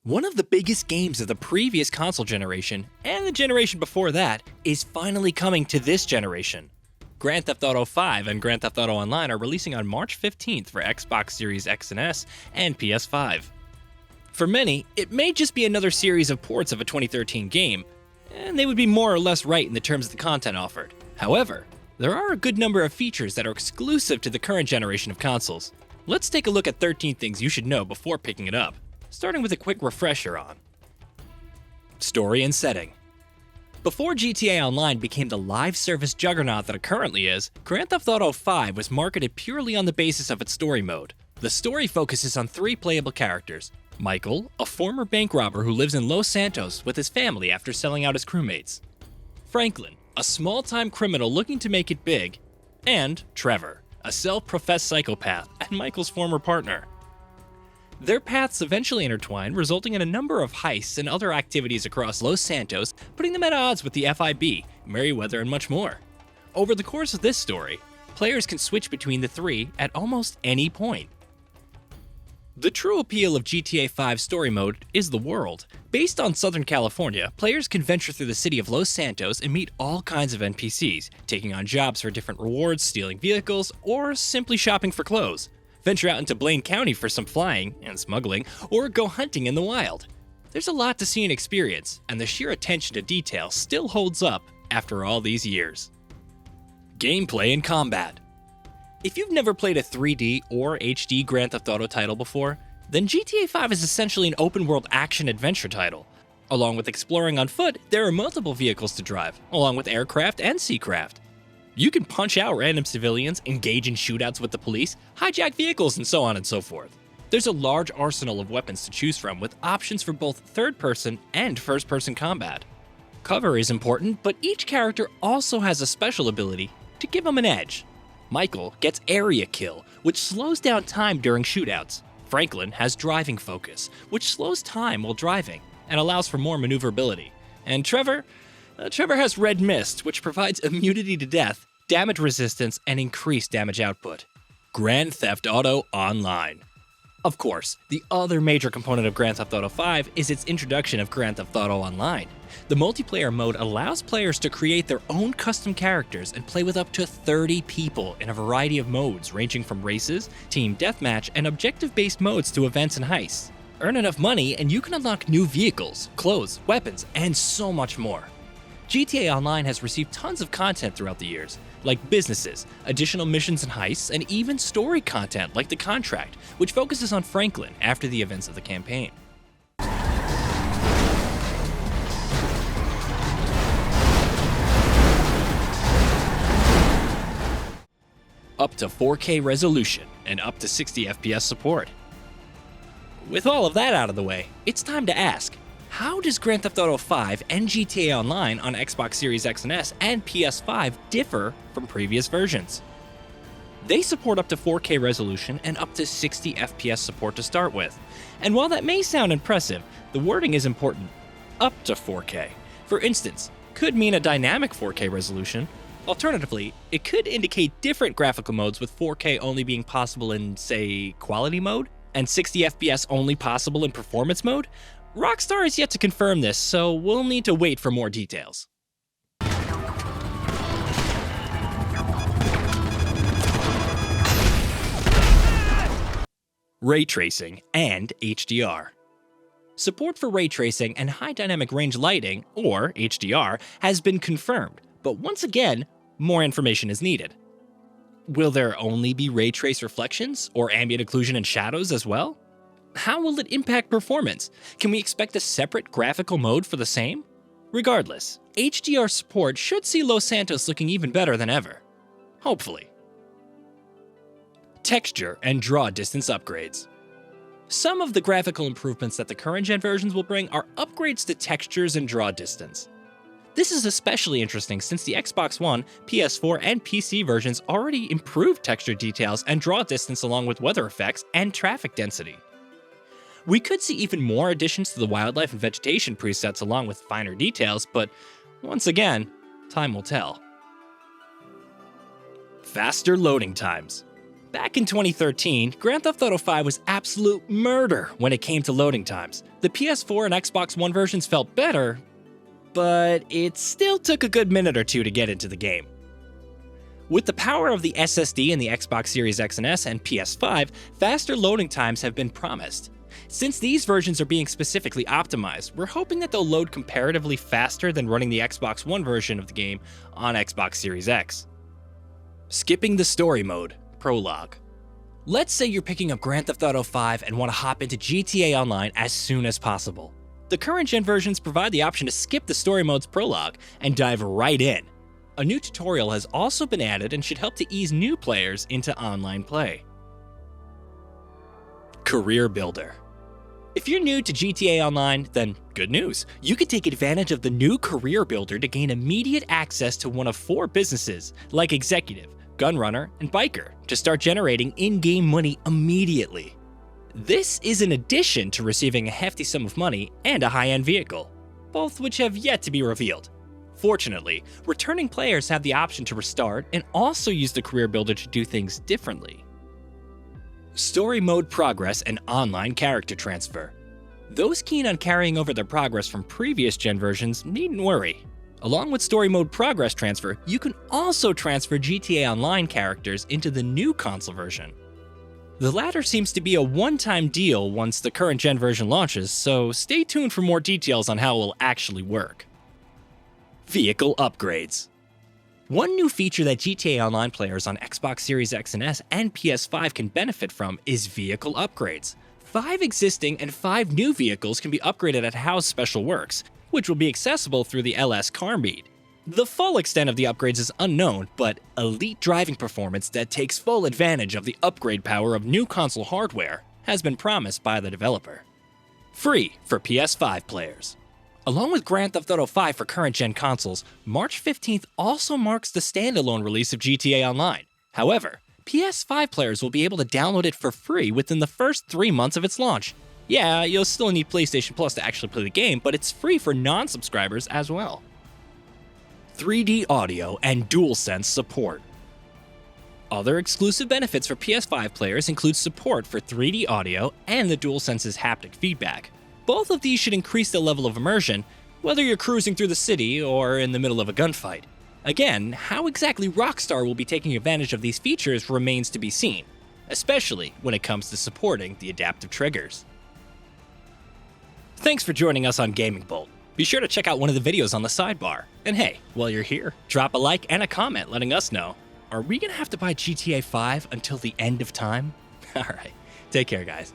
One of the biggest games of the previous console generation, and the generation before that, is finally coming to this generation. Grand Theft Auto V and Grand Theft Auto Online are releasing on March 15th for Xbox Series X and S and PS5. For many, it may just be another series of ports of a 2013 game, and they would be more or less right in the terms of the content offered. However, there are a good number of features that are exclusive to the current generation of consoles. Let's take a look at 13 things you should know before picking it up, starting with a quick refresher on story and setting. Before GTA Online became the live service juggernaut that it currently is, Grand Theft Auto V was marketed purely on the basis of its story mode. The story focuses on 3 playable characters: Michael, a former bank robber who lives in Los Santos with his family after selling out his crewmates; Franklin, a small-time criminal looking to make it big; and Trevor, a self-professed psychopath and Michael's former partner. Their paths eventually intertwine, resulting in a number of heists and other activities across Los Santos, putting them at odds with the FIB, Merryweather, and much more. Over the course of this story, players can switch between the 3 at almost any point. The true appeal of GTA V's story mode is the world. Based on Southern California, players can venture through the city of Los Santos and meet all kinds of NPCs, taking on jobs for different rewards, stealing vehicles, or simply shopping for clothes. Venture out into Blaine County for some flying and smuggling, or go hunting in the wild. There's a lot to see and experience, and the sheer attention to detail still holds up after all these years. Gameplay and combat. If you've never played a 3D or HD Grand Theft Auto title before, then GTA V is essentially an open-world action-adventure title. Along with exploring on foot, there are multiple vehicles to drive, along with aircraft and seacraft. You can punch out random civilians, engage in shootouts with the police, hijack vehicles, and so on and so forth. There's a large arsenal of weapons to choose from, with options for both third-person and first-person combat. Cover is important, but each character also has a special ability to give them an edge. Michael gets Area Kill, which slows down time during shootouts. Franklin has Driving Focus, which slows time while driving and allows for more maneuverability. And Trevor has Red Mist, which provides immunity to death, damage resistance, and increased damage output. Grand Theft Auto Online. Of course, the other major component of Grand Theft Auto V is its introduction of Grand Theft Auto Online. The multiplayer mode allows players to create their own custom characters and play with up to 30 people in a variety of modes, ranging from races, team deathmatch, and objective-based modes to events and heists. Earn enough money and you can unlock new vehicles, clothes, weapons, and so much more. GTA Online has received tons of content throughout the years, like businesses, additional missions and heists, and even story content like The Contract, which focuses on Franklin after the events of the campaign. Up to 4K resolution and up to 60 FPS support. With all of that out of the way, it's time to ask, how does Grand Theft Auto V and GTA Online on Xbox Series X and S and PS5 differ from previous versions? They support up to 4K resolution and up to 60 FPS support to start with. And while that may sound impressive, the wording is important. Up to 4K, for instance, could mean a dynamic 4K resolution. Alternatively, it could indicate different graphical modes, with 4K only being possible in, say, quality mode, and 60 FPS only possible in performance mode. Rockstar is yet to confirm this, so we'll need to wait for more details. Ray tracing and HDR. Support for ray tracing and high dynamic range lighting, or HDR, has been confirmed, but once again, more information is needed. Will there only be ray trace reflections, or ambient occlusion and shadows as well? How will it impact performance? Can we expect a separate graphical mode for the same? Regardless, HDR support should see Los Santos looking even better than ever. Hopefully. Texture and draw distance upgrades. Some of the graphical improvements that the current gen versions will bring are upgrades to textures and draw distance. This is especially interesting since the Xbox One, PS4, and PC versions already improved texture details and draw distance along with weather effects and traffic density. We could see even more additions to the wildlife and vegetation presets along with finer details, but once again, time will tell. Faster loading times. Back in 2013, Grand Theft Auto V was absolute murder when it came to loading times. The PS4 and Xbox One versions felt better, but it still took a good minute or two to get into the game. With the power of the SSD in the Xbox Series X and S and PS5, faster loading times have been promised. Since these versions are being specifically optimized, we're hoping that they'll load comparatively faster than running the Xbox One version of the game on Xbox Series X. Skipping the story mode, Prologue. Let's say you're picking up Grand Theft Auto V and want to hop into GTA Online as soon as possible. The current gen versions provide the option to skip the story mode's prologue and dive right in. A new tutorial has also been added and should help to ease new players into online play. Career Builder. If you're new to GTA Online, then good news. You can take advantage of the new Career Builder to gain immediate access to one of 4 businesses, like Executive, Gunrunner, and Biker, to start generating in-game money immediately. This is in addition to receiving a hefty sum of money and a high-end vehicle, both which have yet to be revealed. Fortunately, returning players have the option to restart and also use the Career Builder to do things differently. Story Mode Progress and Online Character Transfer. Those keen on carrying over their progress from previous gen versions needn't worry. Along with Story Mode Progress Transfer, you can also transfer GTA Online characters into the new console version. The latter seems to be a one-time deal once the current gen version launches, so stay tuned for more details on how it will actually work. Vehicle Upgrades. One new feature that GTA Online players on Xbox Series X and S and PS5 can benefit from is vehicle upgrades. 5 existing and 5 new vehicles can be upgraded at House Special Works, which will be accessible through the LS car meet. The full extent of the upgrades is unknown, but elite driving performance that takes full advantage of the upgrade power of new console hardware has been promised by the developer. Free for PS5 players. Along with Grand Theft Auto V for current-gen consoles, March 15th also marks the standalone release of GTA Online. However, PS5 players will be able to download it for free within the first 3 months of its launch. Yeah, you'll still need PlayStation Plus to actually play the game, but it's free for non-subscribers as well. 3D audio and DualSense support. Other exclusive benefits for PS5 players include support for 3D audio and the DualSense's haptic feedback. Both of these should increase the level of immersion, whether you're cruising through the city or in the middle of a gunfight. Again, how exactly Rockstar will be taking advantage of these features remains to be seen, especially when it comes to supporting the adaptive triggers. Thanks for joining us on GamingBolt. Be sure to check out one of the videos on the sidebar. And hey, while you're here, drop a like and a comment letting us know, are we gonna have to buy GTA 5 until the end of time? Alright, take care guys.